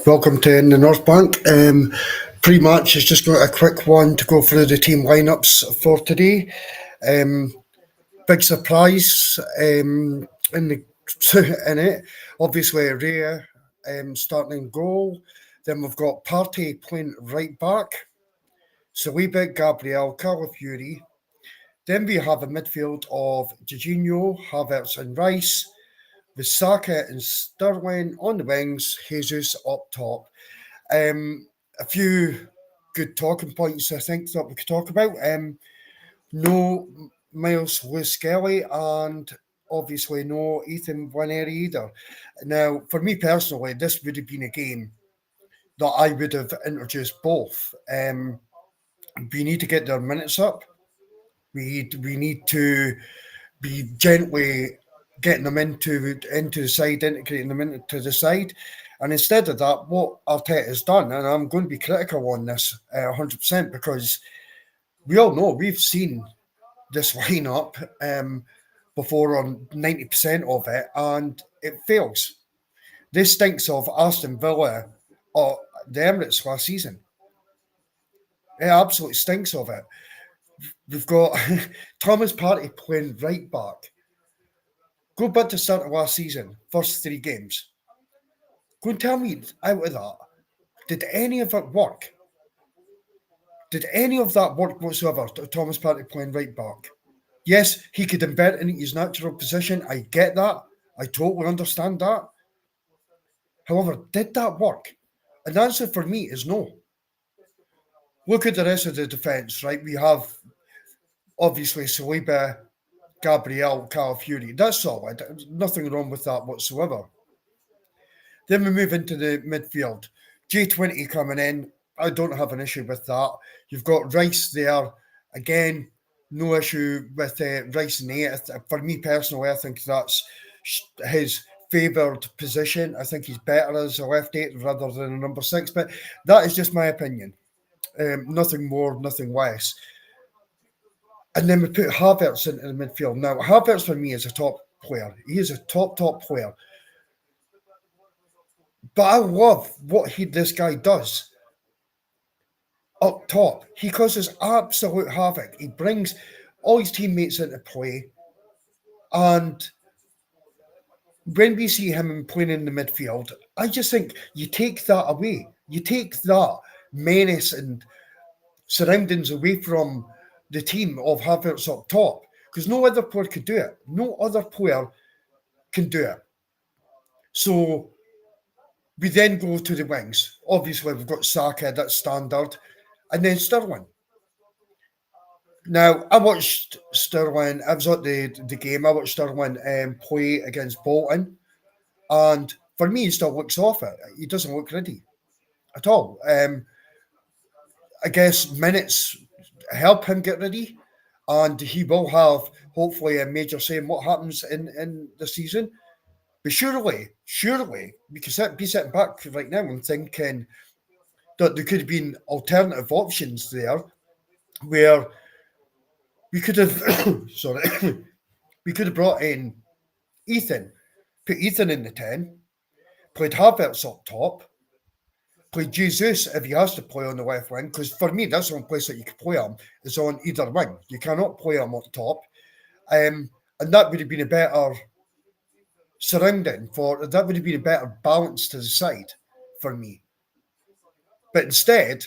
Welcome to In the North Bank. Pre-match is just got a quick one to go through the team lineups for today. Big surprise in the in it. Obviously, Rhea starting goal. Then we've got Partey playing right back. Saliba, Gabriel, Calafiori. Then we have a midfield of Jorginho, Havertz, and Rice. With Saka and Sterling on the wings, Jesus up top. A few good talking points I think that we could talk about. No Miles Lewis Kelly and obviously no Ethan Waneri either. Now, for me personally, this would have been a game that I would have introduced both. We need to get their minutes up. We need to be gently getting them into the side, integrating them into the side. And instead of that, what Arteta has done, and I'm going to be critical on this 100% because we all know we've seen this lineup before on 90% of it, and it fails. This stinks of Aston Villa or the Emirates last season. It absolutely stinks of it. We've got Thomas Partey playing right back. Go back to start of last season, first 3 games. Go and tell me out of that, did any of it work? Did any of that work whatsoever, Thomas Partey playing right back? Yes, he could invert into his natural position. I get that. I totally understand that. However, did that work? And the answer for me is no. Look at the rest of the defence, right? We have, obviously, Saliba, Gabriel, Calafiori. That's solid. Nothing wrong with that whatsoever. Then we move into the midfield. J20 coming in. I don't have an issue with that. You've got Rice there. Again, no issue with Rice in 8. For me personally, I think that's his favoured position. I think he's better as a left 8 rather than a number 6. But that is just my opinion. Nothing more, nothing less. And then we put Havertz into the midfield. Now, Havertz for me is a top player. He is a top player. But I love what this guy does up top. He causes absolute havoc. He brings all his teammates into play. And when we see him playing in the midfield, I just think you take that away. You take that menace and surroundings away from the team of Havertz up top. Because no other player could do it. No other player can do it. So we then go to the wings. Obviously, we've got Saka, that's standard. And then Sterling. Now, I watched Sterling. I was at the game. I watched Sterling play against Bolton. And for me, he still looks off it. He doesn't look ready at all. I guess minutes help him get ready. And he will have, hopefully, a major say in what happens in the season. But surely, we could be sitting back right now and thinking that there could have been alternative options there where we could have, we could have brought in Ethan, put Ethan in the 10, played Havertz up top, played Jesus if he has to play on the left wing, because for me, that's the only place that you can play him is on either wing. You cannot play him up top. And that would have been a better surrounding that would have been a better balance to the side for me. But instead,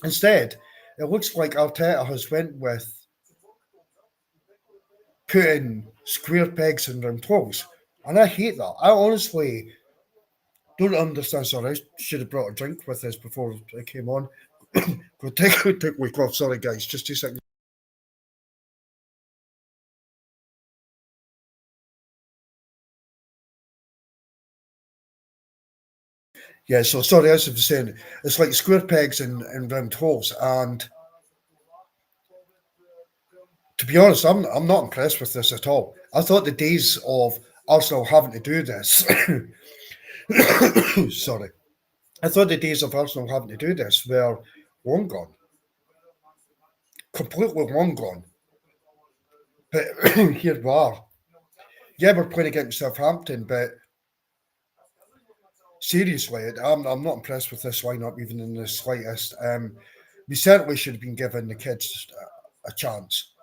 instead, it looks like Arteta has went with putting square pegs in round holes. And I hate that. I honestly don't understand. Sorry, I should have brought a drink with us before I came on. Go take a week off. Sorry, guys. Just 2 seconds. Yeah, so sorry, as I was saying, it's like square pegs in round holes. And to be honest, I'm not impressed with this at all. I thought the days of Arsenal having to do this. Sorry. I thought the days of Arsenal having to do this were long gone. Completely long gone. But here we are. Yeah, we're playing against Southampton, but seriously, I'm not impressed with this lineup even in the slightest. We certainly should have been given the kids a chance.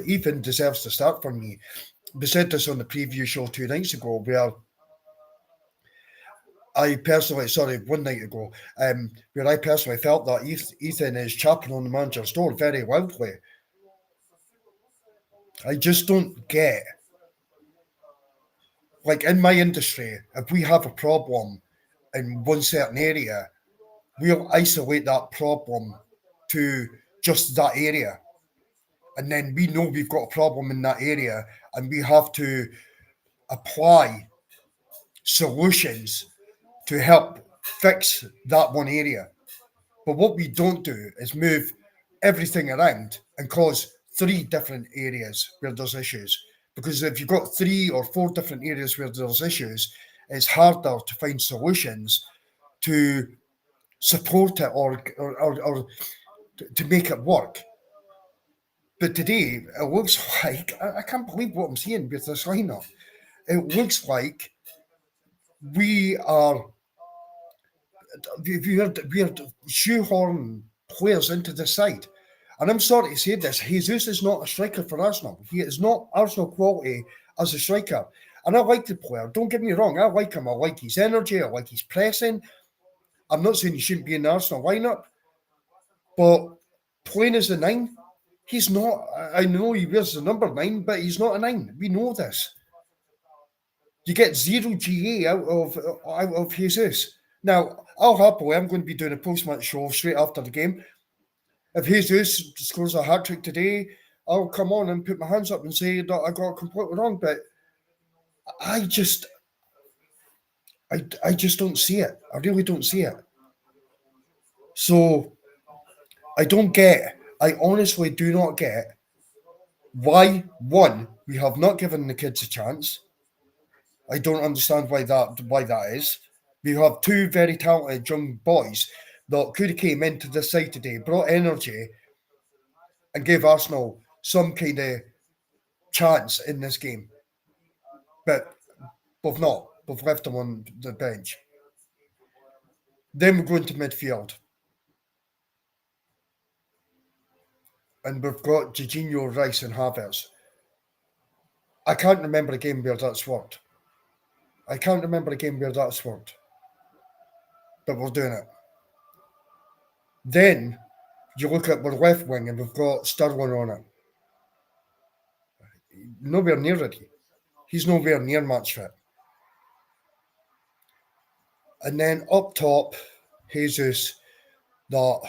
Ethan deserves to start for me. We said this on the preview show 2 nights ago, where one night ago, where I personally felt that Ethan is chapping on the manager's door very loudly. I just don't get, like in my industry, if we have a problem in one certain area, we'll isolate that problem to just that area. And then we know we've got a problem in that area and we have to apply solutions to help fix that one area. But what we don't do is move everything around and cause 3 different areas where there's issues. Because if you've got 3 or 4 different areas where there's issues, it's harder to find solutions to support it or to make it work. But today, it looks like, I can't believe what I'm seeing with this lineup. It looks like we are shoehorning players into the side. And I'm sorry to say this, Jesus is not a striker for Arsenal. He is not Arsenal quality as a striker. And I like the player. Don't get me wrong. I like him. I like his energy. I like his pressing. I'm not saying he shouldn't be in the Arsenal lineup. But playing as a 9, he's not. I know he wears the number 9, but he's not a 9. We know this. You get 0 GA out of Jesus. Now, I'm going to be doing a post-match show straight after the game. If Jesus scores a hat-trick today, I'll come on and put my hands up and say that I got it completely wrong. But I just don't see it. I really don't see it. So I honestly do not get why, one, we have not given the kids a chance. I don't understand why that is. We have 2 very talented young boys that could have came into this side today, brought energy, and gave Arsenal some kind of chance in this game. But we've not. We've left them on the bench. Then we go into midfield. And we've got Jorginho, Rice and Havertz. I can't remember a game where that's worked. But we're doing it. Then you look at our left wing and we've got Sterling on it. Nowhere near ready. He's nowhere near match fit. And then up top, Jesus, that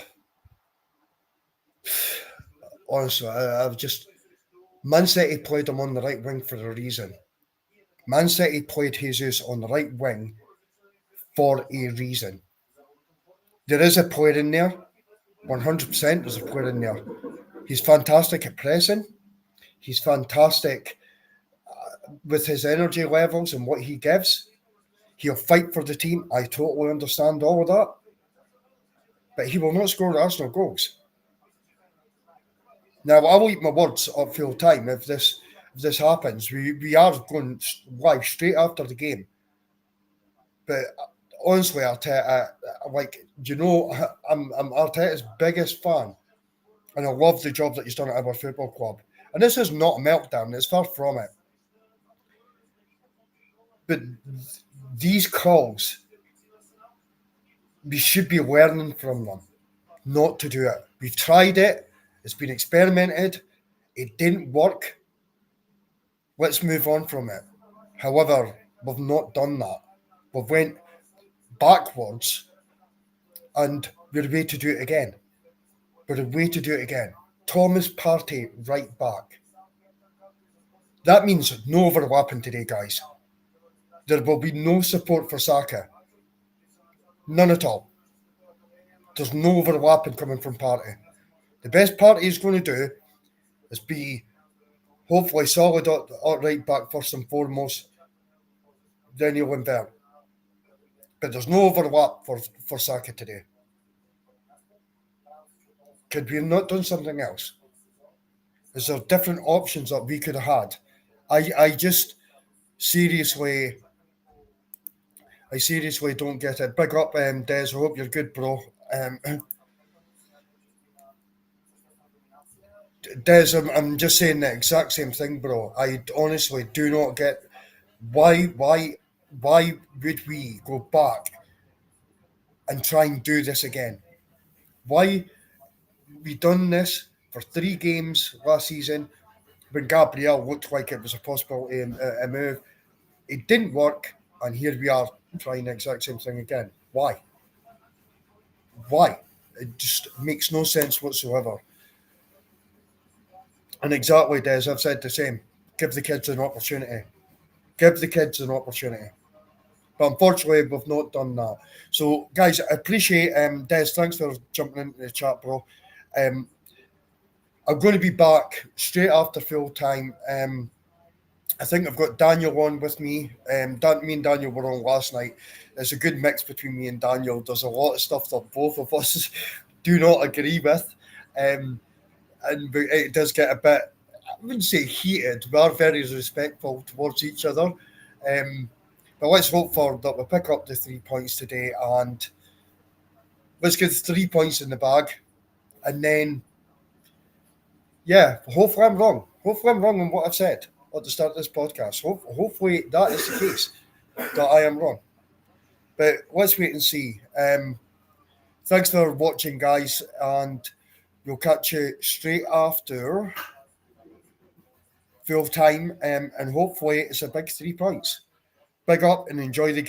honestly, I've just Man City played him on the right wing for a reason. Man City played Jesus on the right wing for a reason. There is a player in there, 100% there's a player in there. He's fantastic at pressing. He's fantastic with his energy levels and what he gives. He'll fight for the team. I totally understand all of that. But he will not score Arsenal goals. Now, I'll eat my words at full time if this happens. We are going live straight after the game. But honestly, Arteta, I'm Arteta's biggest fan. And I love the job that he's done at our football club. And this is not a meltdown. It's far from it. But these calls, we should be learning from them not to do it. We've tried it. It's been experimented. It didn't work. Let's move on from it. However, we've not done that. We've went backwards and we're away to do it again. Thomas Partey right back. That means no overlapping today, guys. There will be no support for Saka. None at all. There's no overlapping coming from Partey. The best Partey is going to do is be hopefully solid at right back first and foremost. Then he'll invert. But there's no overlap for Saka today. Could we have not done something else? Is there different options that we could have had I just seriously, I seriously don't get it. Big up, Des. I hope you're good, bro. Um, Des, I'm just saying the exact same thing, bro. I honestly do not get why would we go back and try and do this again? Why we done this for 3 games last season when Gabriel looked like it was a possibility a move. It didn't work, and here we are trying the exact same thing again. Why? Why? It just makes no sense whatsoever. And exactly, Des, I've said the same. Give the kids an opportunity. Give the kids an opportunity. But unfortunately, we've not done that. So, guys, I appreciate Des. Thanks for jumping into the chat, bro. Um, I'm going to be back straight after full time. I think I've got Daniel on with me. Me and Daniel were on last night. There's a good mix between me and Daniel. There's a lot of stuff that both of us do not agree with. Um, and it does get a bit, I wouldn't say heated, we are very respectful towards each other. But let's hope for that we'll pick up the 3 points today and let's get 3 points in the bag. And then, yeah, hopefully I'm wrong. Hopefully I'm wrong on what I've said at the start of this podcast. Hopefully that is the case, that I am wrong. But let's wait and see. Thanks for watching, guys, and we'll catch you straight after full time, and hopefully it's a big 3 points. Big up and enjoy the game.